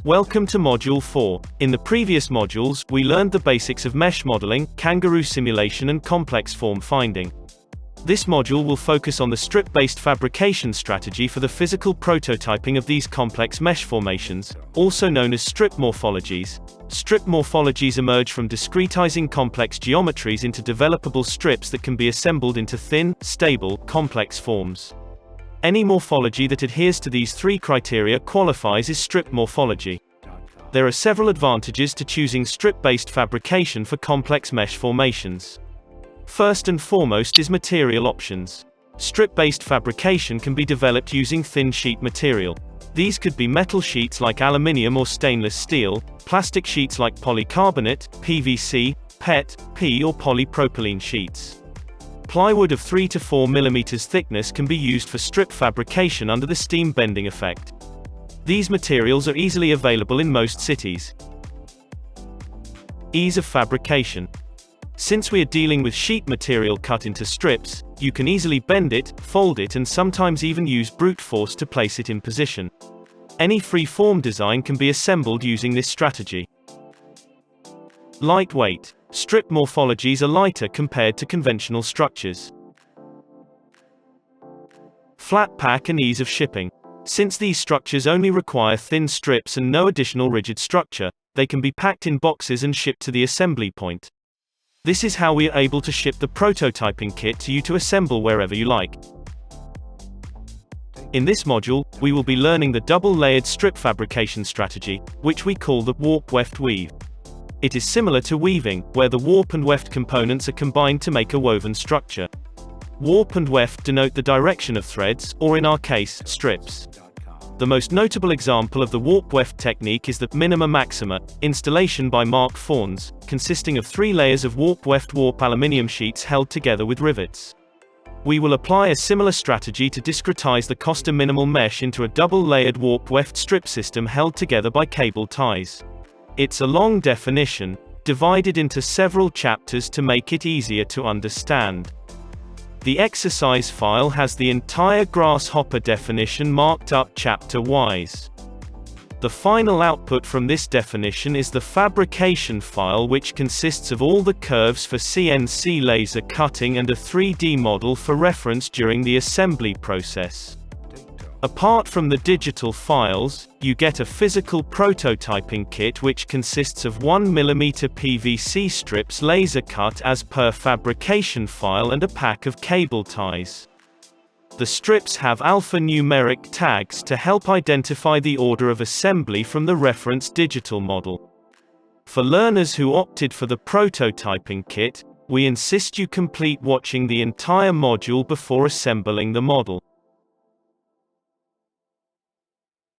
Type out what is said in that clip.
Welcome to Module 4. In the previous modules, we learned the basics of mesh modeling, Kangaroo simulation and complex form finding. This module will focus on the strip-based fabrication strategy for the physical prototyping of these complex mesh formations, also known as strip morphologies. Strip morphologies emerge from discretizing complex geometries into developable strips that can be assembled into thin, stable, complex forms. Any morphology that adheres to these three criteria qualifies as strip morphology. There are several advantages to choosing strip-based fabrication for complex mesh formations. First and foremost is material options. Strip-based fabrication can be developed using thin sheet material. These could be metal sheets like aluminium or stainless steel, plastic sheets like polycarbonate, PVC, PET, P or polypropylene sheets. Plywood of 3 to 4 mm thickness can be used for strip fabrication under the steam bending effect. These materials are easily available in most cities. Ease of fabrication. Since we are dealing with sheet material cut into strips, you can easily bend it, fold it and sometimes even use brute force to place it in position. Any free-form design can be assembled using this strategy. Lightweight. Strip morphologies are lighter compared to conventional structures. Flat pack and ease of shipping. Since these structures only require thin strips and no additional rigid structure, they can be packed in boxes and shipped to the assembly point. This is how we are able to ship the prototyping kit to you to assemble wherever you like. In this module, we will be learning the double-layered strip fabrication strategy, which we call the warp-weft weave. It is similar to weaving, where the warp and weft components are combined to make a woven structure. Warp and weft denote the direction of threads, or in our case, strips. The most notable example of the warp-weft technique is the Minima Maxima installation by Mark Fauns, consisting of 3 layers of warp-weft warp aluminium sheets held together with rivets. We will apply a similar strategy to discretize the Costa minimal mesh into a double-layered warp-weft strip system held together by cable ties. It's a long definition, divided into several chapters to make it easier to understand. The exercise file has the entire Grasshopper definition marked up chapter-wise. The final output from this definition is the fabrication file, which consists of all the curves for CNC laser cutting and a 3D model for reference during the assembly process. Apart from the digital files, you get a physical prototyping kit which consists of 1 mm PVC strips laser cut as per fabrication file and a pack of cable ties. The strips have alphanumeric tags to help identify the order of assembly from the reference digital model. For learners who opted for the prototyping kit, we insist you complete watching the entire module before assembling the model.